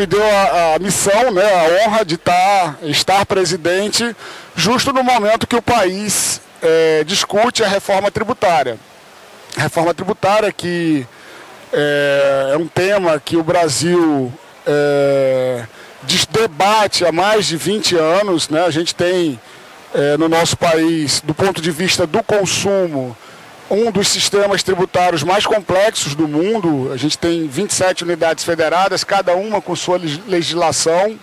me deu a missão, né, a honra de estar presidente justo no momento que o país discute a reforma tributária. A reforma tributária que é um tema que o Brasil debate há mais de 20 anos, né? A gente tem no nosso país, do ponto de vista do consumo, um dos sistemas tributários mais complexos do mundo. A gente tem 27 unidades federadas, cada uma com sua legislação,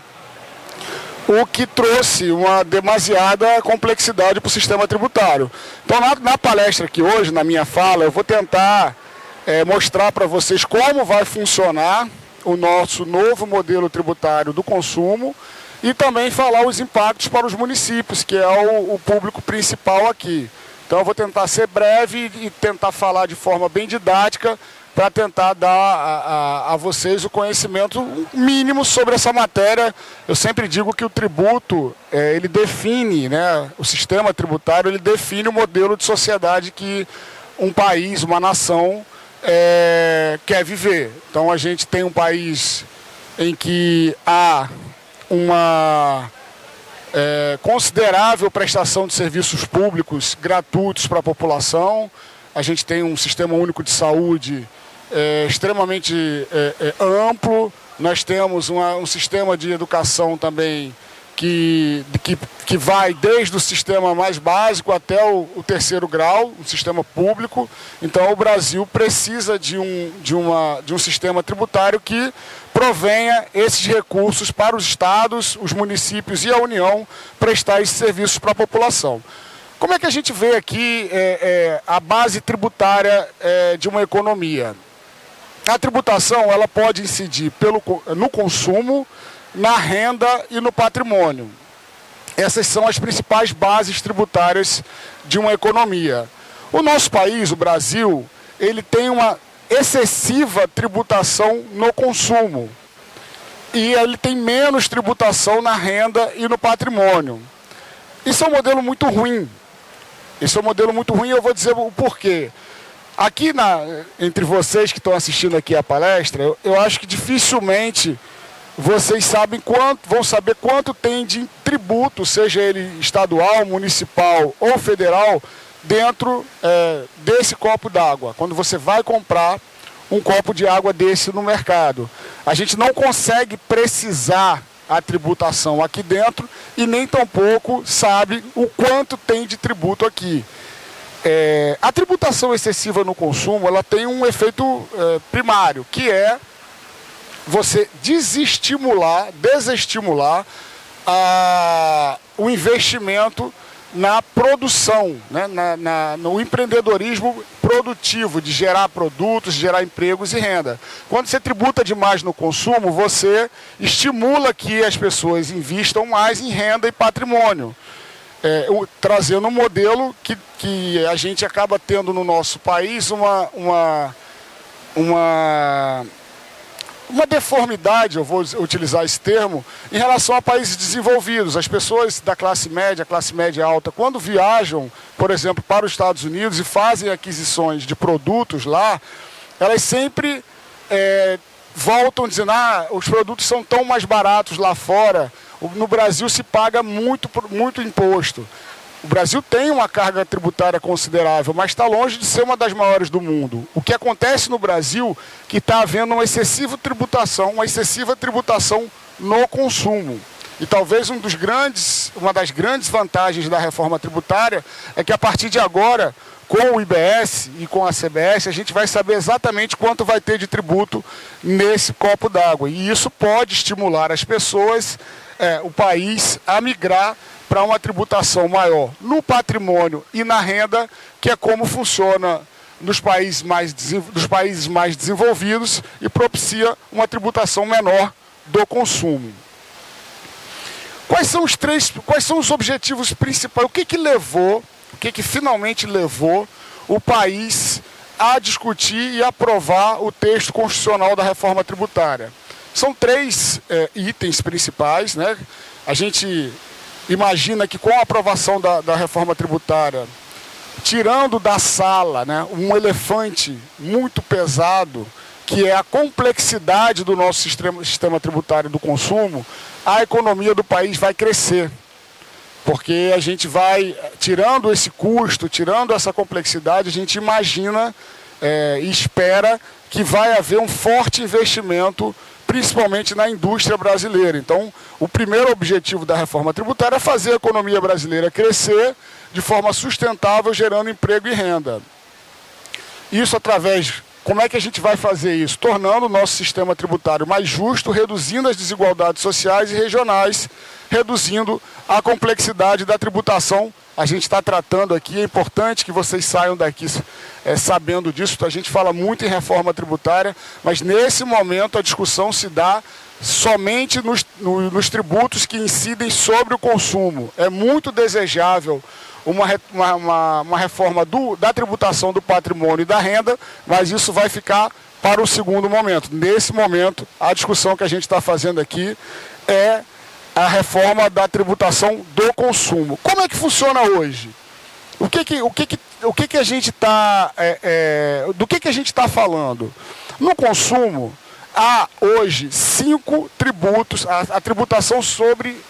o que trouxe uma demasiada complexidade para o sistema tributário. Então, na palestra aqui hoje, na minha fala, eu vou tentar mostrar para vocês como vai funcionar o nosso novo modelo tributário do consumo e também falar os impactos para os municípios, que é o público principal aqui. Então eu vou tentar ser breve e tentar falar de forma bem didática para tentar dar a vocês o conhecimento mínimo sobre essa matéria. Eu sempre digo que o tributo, ele define, né, o sistema tributário, ele define o modelo de sociedade que um país, uma nação quer viver. Então a gente tem um país em que há uma considerável prestação de serviços públicos gratuitos para a população. A gente tem um sistema único de saúde extremamente amplo. Nós temos um sistema de educação também que vai desde o sistema mais básico até o terceiro grau, um sistema público. Então o Brasil precisa de um sistema tributário que provenha esses recursos para os estados, os municípios e a União prestar esses serviços para a população. Como é que a gente vê aqui a base tributária de uma economia? A tributação ela pode incidir no consumo, na renda e no patrimônio. Essas são as principais bases tributárias de uma economia. O nosso país, o Brasil, ele tem uma excessiva tributação no consumo e ele tem menos tributação na renda e no patrimônio. Isso é um modelo muito ruim. Isso é um modelo muito ruim e eu vou dizer o porquê. Aqui entre vocês que estão assistindo aqui a palestra, eu acho que dificilmente vocês vão saber quanto tem de tributo, seja ele estadual, municipal ou federal, dentro desse copo d'água. Quando você vai comprar um copo de água desse no mercado, a gente não consegue precisar a tributação aqui dentro e nem tampouco sabe o quanto tem de tributo aqui. A tributação excessiva no consumo, ela tem um efeito primário, que é você desestimular o investimento na produção, né? No empreendedorismo produtivo, de gerar produtos, de gerar empregos e renda. Quando você tributa demais no consumo, você estimula que as pessoas invistam mais em renda e patrimônio. Trazendo um modelo que a gente acaba tendo no nosso país uma deformidade, eu vou utilizar esse termo, em relação a países desenvolvidos. As pessoas da classe média alta, quando viajam, por exemplo, para os Estados Unidos e fazem aquisições de produtos lá, elas sempre voltam dizendo: os produtos são tão mais baratos lá fora, no Brasil se paga muito imposto. O Brasil tem uma carga tributária considerável, mas está longe de ser uma das maiores do mundo. O que acontece no Brasil é que está havendo uma excessiva tributação no consumo. E talvez uma das grandes vantagens da reforma tributária é que a partir de agora, com o IBS e com a CBS, a gente vai saber exatamente quanto vai ter de tributo nesse copo d'água. E isso pode estimular as pessoas, o país, a migrar para uma tributação maior no patrimônio e na renda, que é como funciona nos países mais desenvolvidos e propicia uma tributação menor do consumo. Quais são os objetivos principais? O que finalmente levou o país a discutir e aprovar o texto constitucional da reforma tributária? São 3 itens principais, né? A gente imagina que com a aprovação da reforma tributária, tirando da sala, né, um elefante muito pesado, que é a complexidade do nosso sistema tributário do consumo, a economia do país vai crescer. Porque a gente vai, tirando esse custo, tirando essa complexidade, a gente imagina e espera que vai haver um forte investimento, principalmente na indústria brasileira. Então, o primeiro objetivo da reforma tributária é fazer a economia brasileira crescer de forma sustentável, gerando emprego e renda. Isso através... Como é que a gente vai fazer isso? Tornando o nosso sistema tributário mais justo, reduzindo as desigualdades sociais e regionais, reduzindo a complexidade da tributação. A gente está tratando aqui, é importante que vocês saiam daqui sabendo disso. A gente fala muito em reforma tributária, mas nesse momento a discussão se dá somente nos tributos que incidem sobre o consumo. É muito desejável uma reforma da tributação do patrimônio e da renda, mas isso vai ficar para o segundo momento. Nesse momento, a discussão que a gente está fazendo aqui é a reforma da tributação do consumo. Como é que funciona hoje? Do que a gente está falando? No consumo, há hoje 5 tributos, a tributação sobre...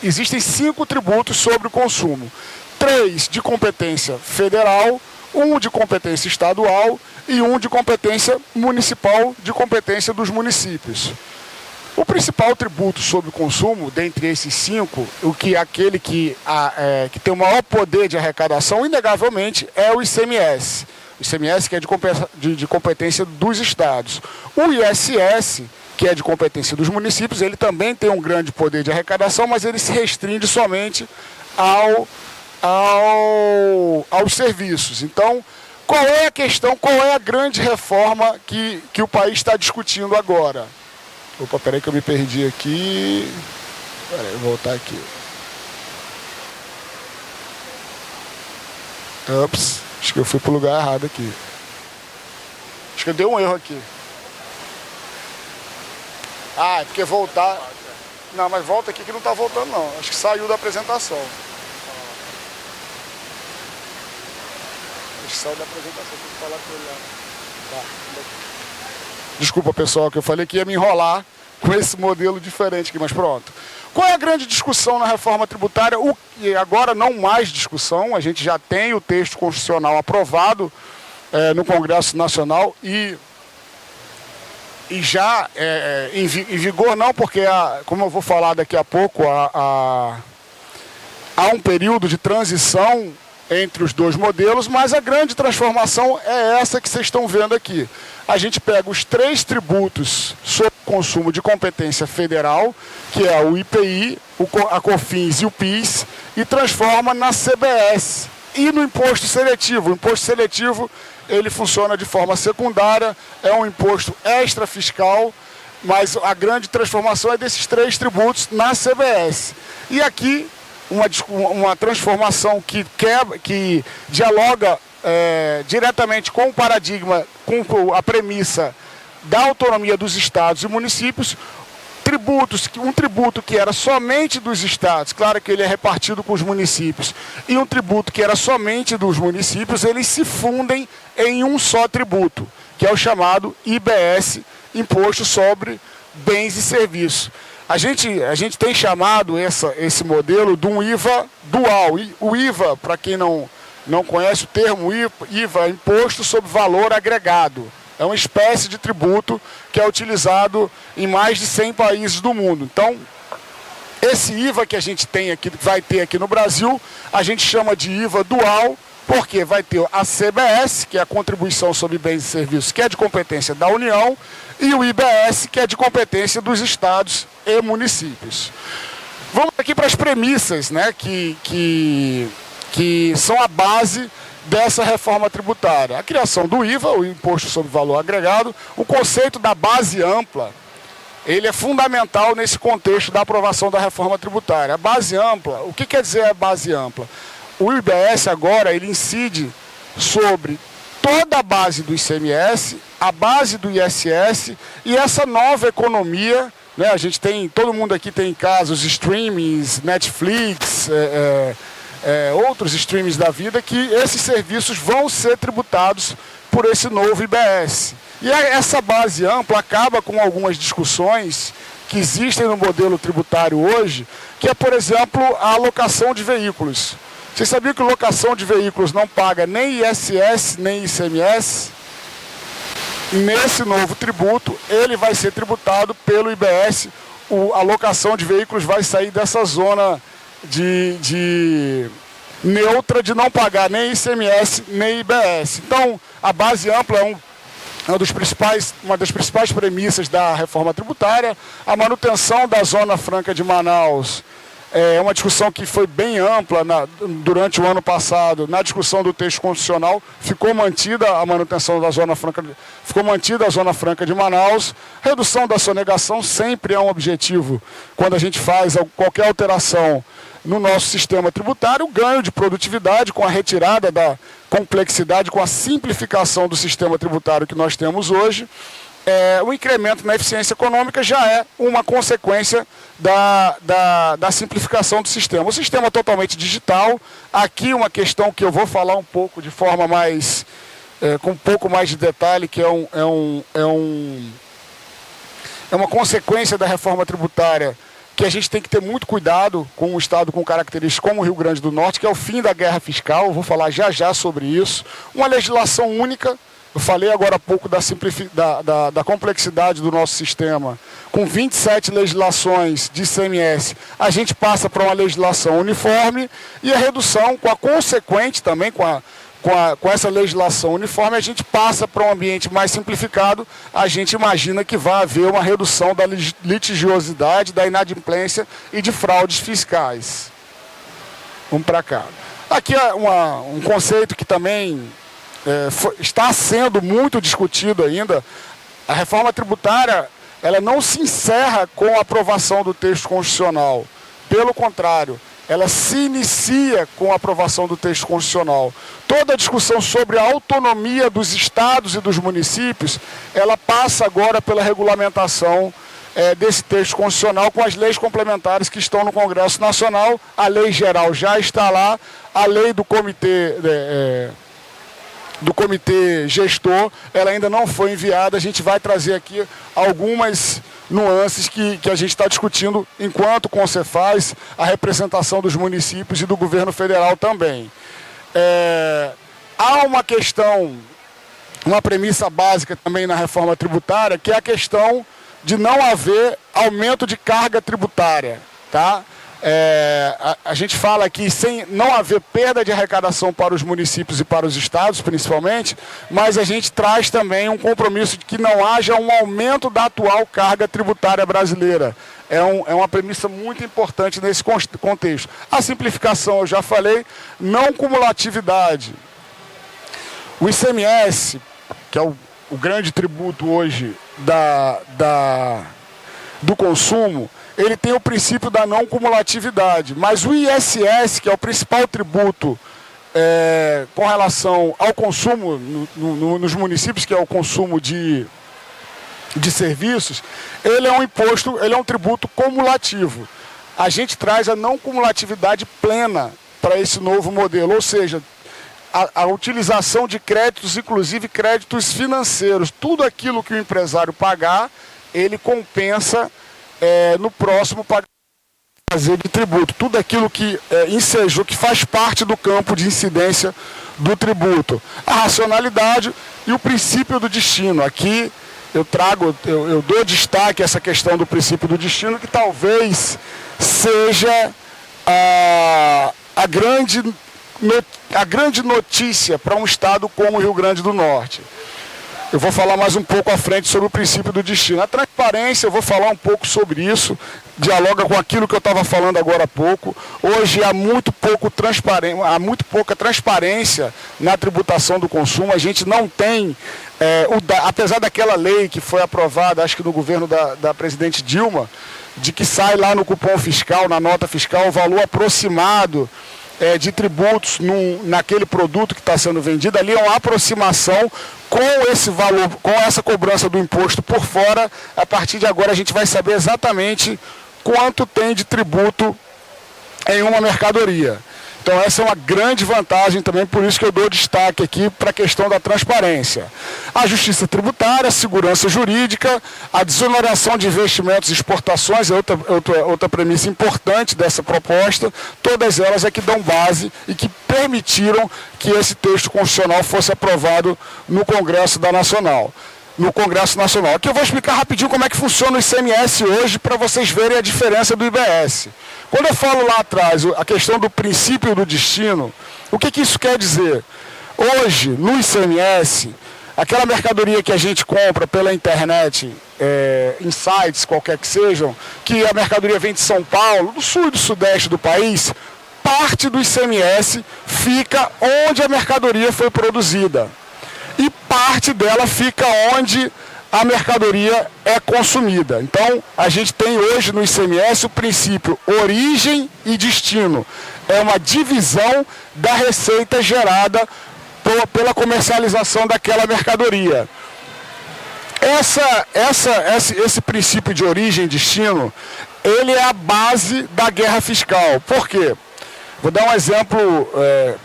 Existem 5 tributos sobre o consumo. 3 de competência federal, 1 de competência estadual e 1 de competência municipal, de competência dos municípios. O principal tributo sobre o consumo, dentre esses 5, aquele que tem o maior poder de arrecadação, inegavelmente, é o ICMS. O ICMS que é de competência dos estados. O ISS, que é de competência dos municípios, ele também tem um grande poder de arrecadação, mas ele se restringe somente aos serviços. Então, qual é a questão, qual é a grande reforma que o país está discutindo agora? Opa, peraí que eu me perdi aqui. Peraí, vou voltar aqui. Ups, acho que eu fui para o lugar errado aqui. Acho que eu dei um erro aqui. Ah, é porque voltar... Não, mas volta aqui que não está voltando não. Acho que saiu da apresentação. Saiu da apresentação, tem que falar com ele lá. Tá. Desculpa, pessoal, que eu falei que ia me enrolar com esse modelo diferente aqui, mas pronto. Qual é a grande discussão na reforma tributária? E agora não mais discussão, a gente já tem o texto constitucional aprovado no Congresso Nacional e já em vigor não, porque, como eu vou falar daqui a pouco, há um período de transição entre os dois modelos, mas a grande transformação é essa que vocês estão vendo aqui. A gente pega os 3 tributos sobre consumo de competência federal, que é o IPI, a COFINS e o PIS, e transforma na CBS e no imposto seletivo. O imposto seletivo ele funciona de forma secundária, é um imposto extra fiscal, mas a grande transformação é desses 3 tributos na CBS. E aqui uma transformação que dialoga diretamente com o paradigma, com a premissa da autonomia dos estados e municípios, um tributo que era somente dos estados, claro que ele é repartido com os municípios, e um tributo que era somente dos municípios, eles se fundem em um só tributo, que é o chamado IBS, Imposto sobre Bens e Serviços. A gente tem chamado esse modelo de um IVA dual. O IVA, para quem não conhece o termo IVA, é Imposto sobre Valor Agregado. É uma espécie de tributo que é utilizado em mais de 100 países do mundo. Então, esse IVA que a gente tem aqui, vai ter aqui no Brasil, a gente chama de IVA dual, porque vai ter a CBS, que é a Contribuição sobre Bens e Serviços, que é de competência da União, e o IBS, que é de competência dos estados e municípios. Vamos aqui para as premissas, né, que são a base dessa reforma tributária. A criação do IVA, o Imposto sobre Valor Agregado, o conceito da base ampla, ele é fundamental nesse contexto da aprovação da reforma tributária. A base ampla, o que quer dizer a base ampla? O IBS agora, ele incide sobre toda a base do ICMS, a base do ISS e essa nova economia, né? A gente tem, todo mundo aqui tem em casa os streamings, Netflix, outros streamings da vida, que esses serviços vão ser tributados por esse novo IBS. E essa base ampla acaba com algumas discussões que existem no modelo tributário hoje, que é, por exemplo, a alocação de veículos. Vocês sabiam que locação de veículos não paga nem ISS, nem ICMS? Nesse novo tributo, ele vai ser tributado pelo IBS. A locação de veículos vai sair dessa zona de neutra de não pagar nem ICMS, nem IBS. Então, a base ampla é uma das principais premissas da reforma tributária. A manutenção da Zona Franca de Manaus é uma discussão que foi bem ampla durante o ano passado. Na discussão do texto constitucional, ficou mantida a manutenção da Zona Franca, ficou mantida a Zona Franca de Manaus. Redução da sonegação sempre é um objetivo quando a gente faz qualquer alteração no nosso sistema tributário. Ganho de produtividade com a retirada da complexidade, com a simplificação do sistema tributário que nós temos hoje. O incremento na eficiência econômica já é uma consequência da simplificação do sistema. O sistema é totalmente digital. Aqui uma questão que eu vou falar um pouco de forma mais, com um pouco mais de detalhe, que é uma consequência da reforma tributária, que a gente tem que ter muito cuidado com um estado com características como o Rio Grande do Norte, que é o fim da guerra fiscal. Eu vou falar já sobre isso. Uma legislação única. Eu falei agora há pouco da complexidade do nosso sistema. Com 27 legislações de ICMS, a gente passa para uma legislação uniforme, e a redução, com a consequente também, com essa legislação uniforme, a gente passa para um ambiente mais simplificado. A gente imagina que vai haver uma redução da litigiosidade, da inadimplência e de fraudes fiscais. Vamos para cá. Aqui é um conceito que também está sendo muito discutido ainda. A reforma tributária, ela não se encerra com a aprovação do texto constitucional. Pelo contrário, ela se inicia com a aprovação do texto constitucional. Toda a discussão sobre a autonomia dos estados e dos municípios, ela passa agora pela regulamentação desse texto constitucional com as leis complementares que estão no Congresso Nacional. A lei geral já está lá, a lei do comitê gestor, ela ainda não foi enviada. A gente vai trazer aqui algumas nuances que a gente está discutindo enquanto o Concefaz, a representação dos municípios e do governo federal também. Há uma questão, uma premissa básica também na reforma tributária, que é a questão de não haver aumento de carga tributária, tá? A gente fala aqui sem não haver perda de arrecadação para os municípios e para os estados, principalmente, mas a gente traz também um compromisso de que não haja um aumento da atual carga tributária brasileira. É uma premissa muito importante nesse contexto. A simplificação, eu já falei, não cumulatividade. O ICMS, que é o grande tributo hoje do consumo, ele tem o princípio da não cumulatividade, mas o ISS, que é o principal tributo com relação ao consumo nos municípios, que é o consumo de serviços, ele é um imposto, ele é um tributo cumulativo. A gente traz a não cumulatividade plena para esse novo modelo, ou seja, a utilização de créditos, inclusive créditos financeiros. Tudo aquilo que o empresário pagar, ele compensa no próximo pagamento de tributo. Tudo aquilo que ensejou, que faz parte do campo de incidência do tributo. A racionalidade e o princípio do destino. Aqui eu dou destaque a essa questão do princípio do destino, que talvez seja a grande notícia para um estado como o Rio Grande do Norte. Eu vou falar mais um pouco à frente sobre o princípio do destino. A transparência, eu vou falar um pouco sobre isso, dialoga com aquilo que eu estava falando agora há pouco. Hoje há muito pouca transparência na tributação do consumo. A gente não tem, apesar daquela lei que foi aprovada, acho que no governo da presidente Dilma, de que sai lá no cupom fiscal, na nota fiscal, o valor aproximado de tributos naquele produto que está sendo vendido. Ali é uma aproximação com esse valor, com essa cobrança do imposto por fora. A partir de agora a gente vai saber exatamente quanto tem de tributo em uma mercadoria. Então essa é uma grande vantagem também, por isso que eu dou destaque aqui para a questão da transparência. A justiça tributária, a segurança jurídica, a desoneração de investimentos e exportações é outra premissa importante dessa proposta, todas elas é que dão base e que permitiram que esse texto constitucional fosse aprovado no Congresso Nacional. Aqui eu vou explicar rapidinho como é que funciona o ICMS hoje para vocês verem a diferença do IBS. Quando eu falo lá atrás a questão do princípio do destino, o que isso quer dizer? Hoje, no ICMS, aquela mercadoria que a gente compra pela internet, em sites qualquer que sejam, que a mercadoria vem de São Paulo, do sul e do sudeste do país, parte do ICMS fica onde a mercadoria foi produzida. E parte dela fica onde a mercadoria é consumida. Então, a gente tem hoje no ICMS o princípio origem e destino. É uma divisão da receita gerada pela comercialização daquela mercadoria. Esse princípio de origem e destino, ele é a base da guerra fiscal. Por quê? Vou dar um exemplo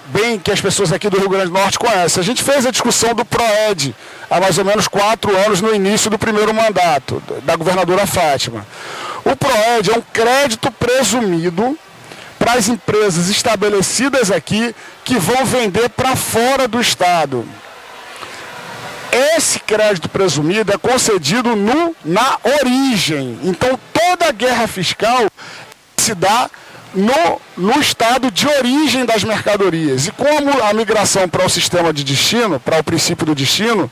bem que as pessoas aqui do Rio Grande do Norte conhecem. A gente fez a discussão do PROED há mais ou menos 4 anos no início do primeiro mandato da governadora Fátima. O PROED é um crédito presumido para as empresas estabelecidas aqui que vão vender para fora do estado. Esse crédito presumido é concedido na origem. Então toda a guerra fiscal se dá no estado de origem das mercadorias. E como a migração para o sistema de destino, para o princípio do destino,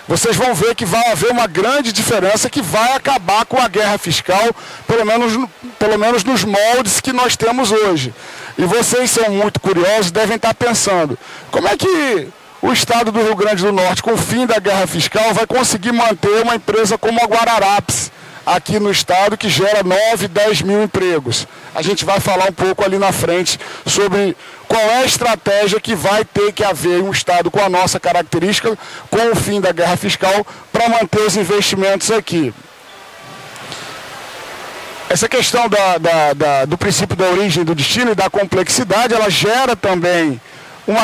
vocês vão ver que vai haver uma grande diferença que vai acabar com a guerra fiscal, pelo menos nos moldes que nós temos hoje. E vocês são muito curiosos, devem estar pensando, como é que o estado do Rio Grande do Norte, com o fim da guerra fiscal, vai conseguir manter uma empresa como a Guararapes, aqui no estado, que gera 9, 10 mil empregos. A gente vai falar um pouco ali na frente sobre qual é a estratégia que vai ter que haver em um estado com a nossa característica, com o fim da guerra fiscal, para manter os investimentos aqui. Essa questão do princípio da origem, do destino e da complexidade, ela gera também um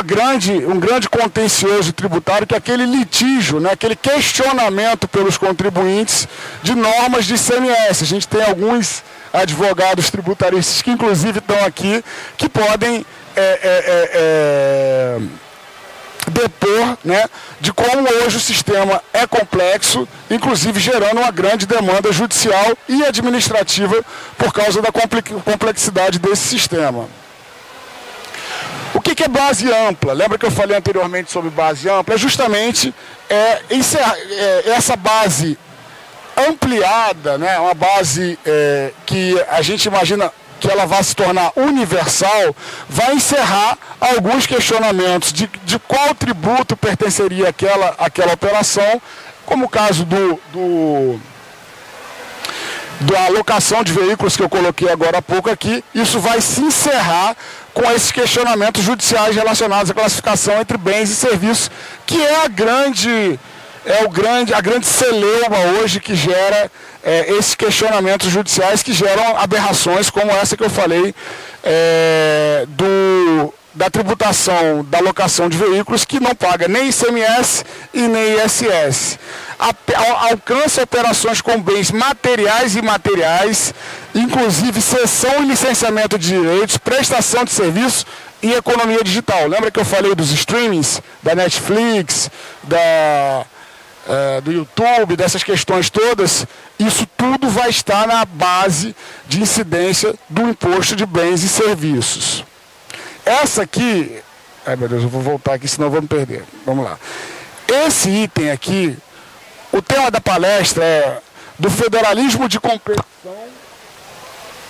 grande contencioso tributário, que é aquele litígio, né, aquele questionamento pelos contribuintes de normas de ICMS. A gente tem alguns advogados tributaristas que inclusive estão aqui, que podem depor, né, de como hoje o sistema é complexo, inclusive gerando uma grande demanda judicial e administrativa por causa da complexidade desse sistema. O que é base ampla? Lembra que eu falei anteriormente sobre base ampla? É justamente essa base ampliada, né? Uma base que a gente imagina que ela vai se tornar universal, vai encerrar alguns questionamentos de qual tributo pertenceria àquela operação, como o caso da alocação de veículos que eu coloquei agora há pouco aqui. Isso vai se encerrar com esses questionamentos judiciais relacionados à classificação entre bens e serviços, que é a grande celeuma hoje que gera esses questionamentos judiciais, que geram aberrações como essa que eu falei, da tributação da alocação de veículos, que não paga nem ICMS e nem ISS. Alcança operações com bens materiais e imateriais, inclusive cessão e licenciamento de direitos, prestação de serviço e economia digital. Lembra que eu falei dos streamings, da Netflix, do YouTube, dessas questões todas? Isso tudo vai estar na base de incidência do imposto de bens e serviços. Essa aqui... Ai, meu Deus, eu vou voltar aqui, senão eu vou me perder. Vamos lá. Esse item aqui, o tema da palestra é do federalismo de competição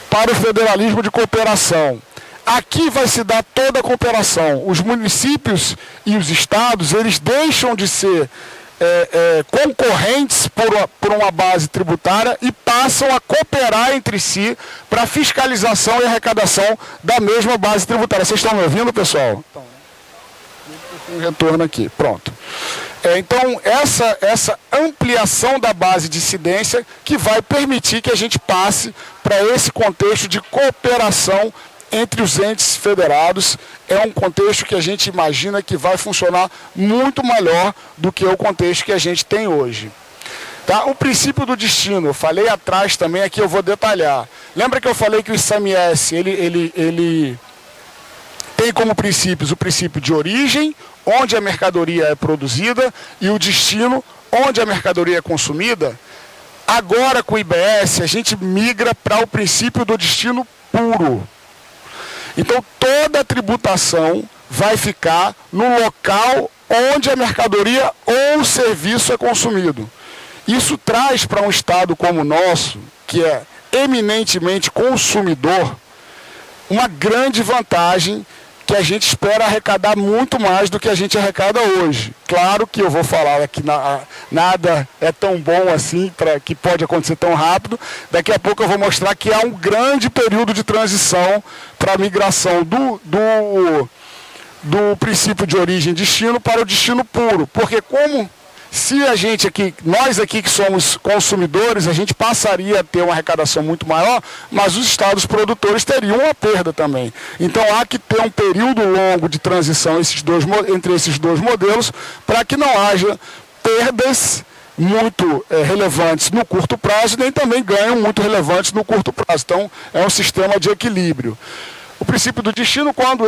para o federalismo de cooperação. Aqui vai se dar toda a cooperação. Os municípios e os estados, eles deixam de ser concorrentes por uma base tributária e passam a cooperar entre si para a fiscalização e arrecadação da mesma base tributária. Vocês estão me ouvindo, pessoal? Um retorno aqui, pronto. Então, essa ampliação da base de incidência que vai permitir que a gente passe para esse contexto de cooperação entre os entes federados é um contexto que a gente imagina que vai funcionar muito melhor do que o contexto que a gente tem hoje. Tá? O princípio do destino, eu falei atrás também, aqui eu vou detalhar. Lembra que eu falei que o ICMS, ele tem como princípios o princípio de origem, onde a mercadoria é produzida, e o destino, onde a mercadoria é consumida? Agora, com o IBS, a gente migra para o princípio do destino puro. Então, toda a tributação vai ficar no local onde a mercadoria ou o serviço é consumido. Isso traz para um estado como o nosso, que é eminentemente consumidor, uma grande vantagem que a gente espera arrecadar muito mais do que a gente arrecada hoje. Claro que eu vou falar que nada é tão bom assim, que pode acontecer tão rápido. Daqui a pouco eu vou mostrar que há um grande período de transição para a migração do princípio de origem e destino para o destino puro. Porque se nós aqui que somos consumidores, a gente passaria a ter uma arrecadação muito maior, mas os estados produtores teriam uma perda também. Então há que ter um período longo de transição entre esses dois modelos, para que não haja perdas muito relevantes no curto prazo, nem também ganhos muito relevantes no curto prazo. Então é um sistema de equilíbrio. O princípio do destino, quando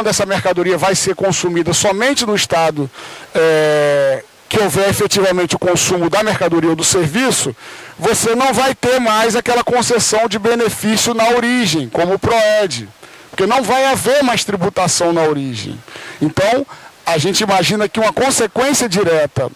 essa mercadoria vai ser consumida somente no estado que houver efetivamente o consumo da mercadoria ou do serviço, você não vai ter mais aquela concessão de benefício na origem, como o PROED, porque não vai haver mais tributação na origem. Então, a gente imagina que uma consequência direta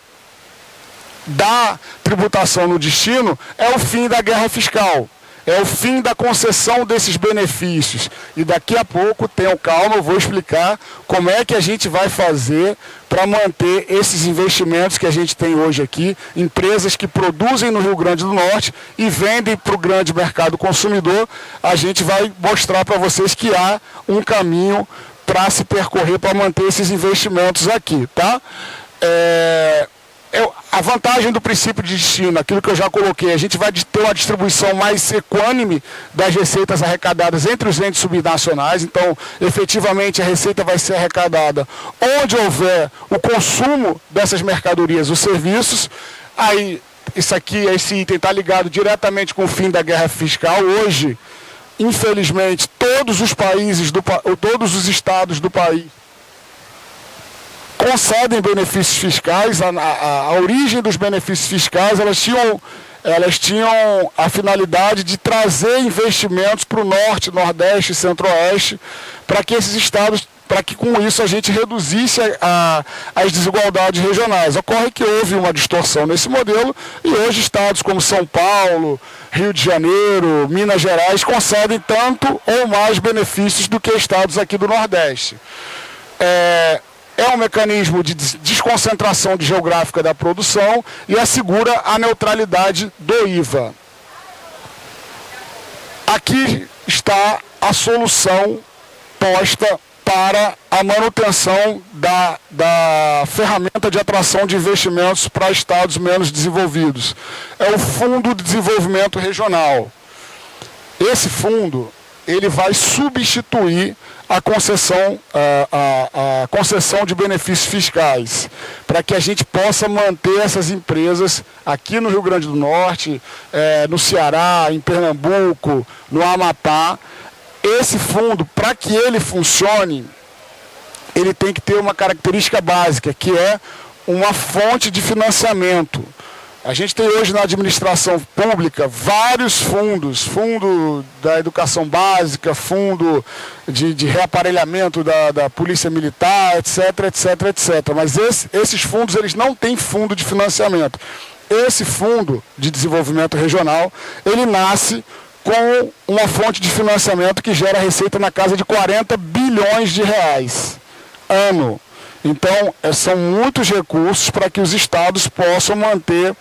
da tributação no destino é o fim da guerra fiscal. É o fim da concessão desses benefícios. E daqui a pouco, tenham calma, eu vou explicar como é que a gente vai fazer para manter esses investimentos que a gente tem hoje aqui, empresas que produzem no Rio Grande do Norte e vendem para o grande mercado consumidor. A gente vai mostrar para vocês que há um caminho para se percorrer para manter esses investimentos aqui, tá? A vantagem do princípio de destino, aquilo que eu já coloquei, a gente vai ter uma distribuição mais equânime das receitas arrecadadas entre os entes subnacionais. Então, efetivamente, a receita vai ser arrecadada onde houver o consumo dessas mercadorias ou serviços. Aí, esse item está ligado diretamente com o fim da guerra fiscal. Hoje, infelizmente, todos os estados do país concedem benefícios fiscais. A origem dos benefícios fiscais, elas tinham a finalidade de trazer investimentos para o Norte, Nordeste e Centro-Oeste, para que esses estados, para que com isso a gente reduzisse as desigualdades regionais. Ocorre que houve uma distorção nesse modelo e hoje estados como São Paulo, Rio de Janeiro, Minas Gerais concedem tanto ou mais benefícios do que estados aqui do Nordeste. É um mecanismo de desconcentração geográfica da produção e assegura a neutralidade do IVA. Aqui está a solução posta para a manutenção da ferramenta de atração de investimentos para estados menos desenvolvidos. É o Fundo de Desenvolvimento Regional. Esse fundo, ele vai substituir a concessão de benefícios fiscais, para que a gente possa manter essas empresas aqui no Rio Grande do Norte, no Ceará, em Pernambuco, no Amapá. Esse fundo, para que ele funcione, ele tem que ter uma característica básica, que é uma fonte de financiamento. A gente tem hoje na administração pública vários fundos, fundo da educação básica, fundo de reaparelhamento da polícia militar, etc, etc, etc. Mas esses fundos, eles não têm fundo de financiamento. Esse fundo de desenvolvimento regional, ele nasce com uma fonte de financiamento que gera receita na casa de 40 bilhões de reais ano. Então, são muitos recursos para que os estados possam manter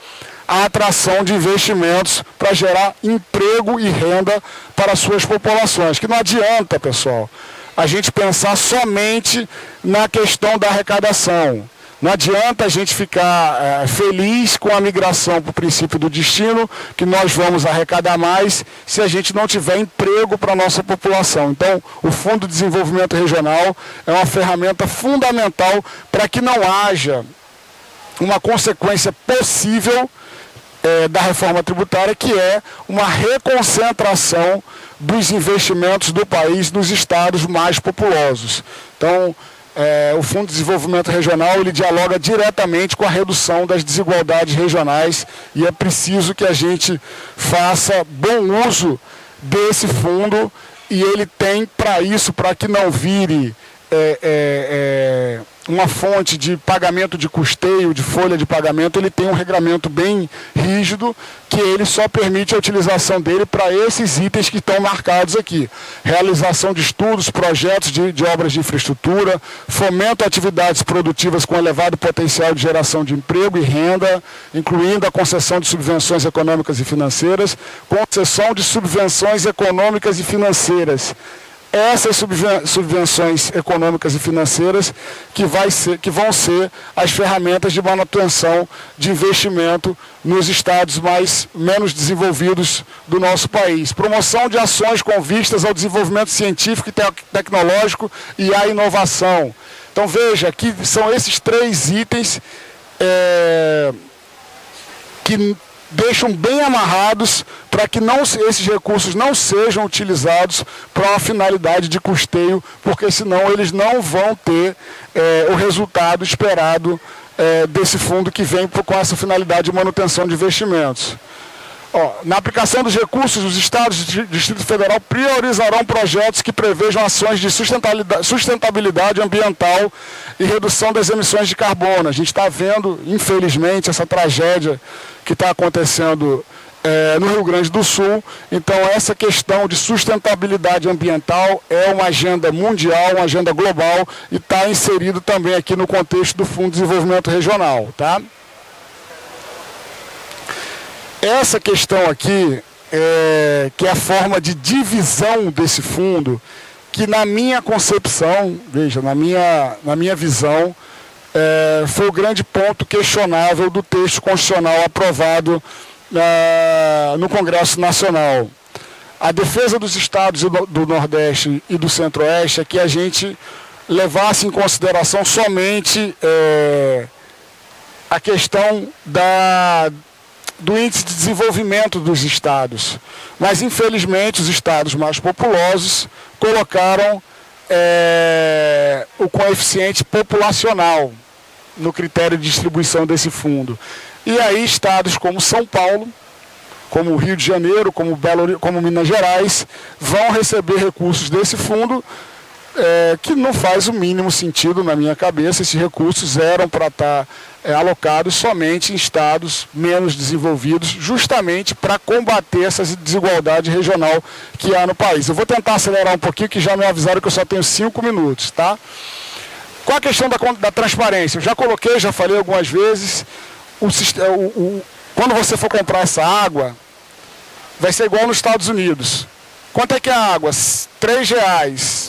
a atração de investimentos para gerar emprego e renda para suas populações. Que não adianta, pessoal, a gente pensar somente na questão da arrecadação. Não adianta a gente ficar feliz com a migração para o princípio do destino, que nós vamos arrecadar mais, se a gente não tiver emprego para a nossa população. Então, o Fundo de Desenvolvimento Regional é uma ferramenta fundamental para que não haja uma consequência possível da reforma tributária, que é uma reconcentração dos investimentos do país nos estados mais populosos. Então, o Fundo de Desenvolvimento Regional ele dialoga diretamente com a redução das desigualdades regionais e é preciso que a gente faça bom uso desse fundo e ele tem para isso, para que não vire uma fonte de pagamento de custeio, de folha de pagamento, ele tem um regramento bem rígido que ele só permite a utilização dele para esses itens que estão marcados aqui. Realização de estudos, projetos de obras de infraestrutura, fomento a atividades produtivas com elevado potencial de geração de emprego e renda, incluindo a concessão de subvenções econômicas e financeiras, concessão de subvenções econômicas e financeiras. Essas subvenções econômicas e financeiras que vão ser as ferramentas de manutenção de investimento nos estados menos desenvolvidos do nosso país. Promoção de ações com vistas ao desenvolvimento científico e tecnológico e à inovação. Então veja que são esses 3 itens que deixam bem amarrados para que esses recursos não sejam utilizados para uma finalidade de custeio, porque senão eles não vão ter o resultado esperado desse fundo que vem com essa finalidade de manutenção de investimentos. Na aplicação dos recursos, os estados e Distrito Federal priorizarão projetos que prevejam ações de sustentabilidade ambiental e redução das emissões de carbono. A gente está vendo, infelizmente, essa tragédia que está acontecendo no Rio Grande do Sul. Então, essa questão de sustentabilidade ambiental é uma agenda mundial, uma agenda global, e está inserido também aqui no contexto do Fundo de Desenvolvimento Regional, tá? Essa questão aqui, que é a forma de divisão desse fundo, que na minha concepção, veja, na minha visão, foi o grande ponto questionável do texto constitucional aprovado no Congresso Nacional. A defesa dos estados do Nordeste e do Centro-Oeste é que a gente levasse em consideração somente a questão do índice de desenvolvimento dos estados. Mas, infelizmente, os estados mais populosos colocaram o coeficiente populacional no critério de distribuição desse fundo. E aí estados como São Paulo, como Rio de Janeiro, como Minas Gerais, vão receber recursos desse fundo, que não faz o mínimo sentido na minha cabeça. Esses recursos eram para estar alocados somente em estados menos desenvolvidos, justamente para combater essa desigualdade regional que há no país. Eu vou tentar acelerar um pouquinho, que já me avisaram que eu só tenho 5 minutos, tá? Qual a questão da transparência? Eu já coloquei, já falei algumas vezes, quando você for comprar essa água, vai ser igual nos Estados Unidos. Quanto é que é a água? R$3.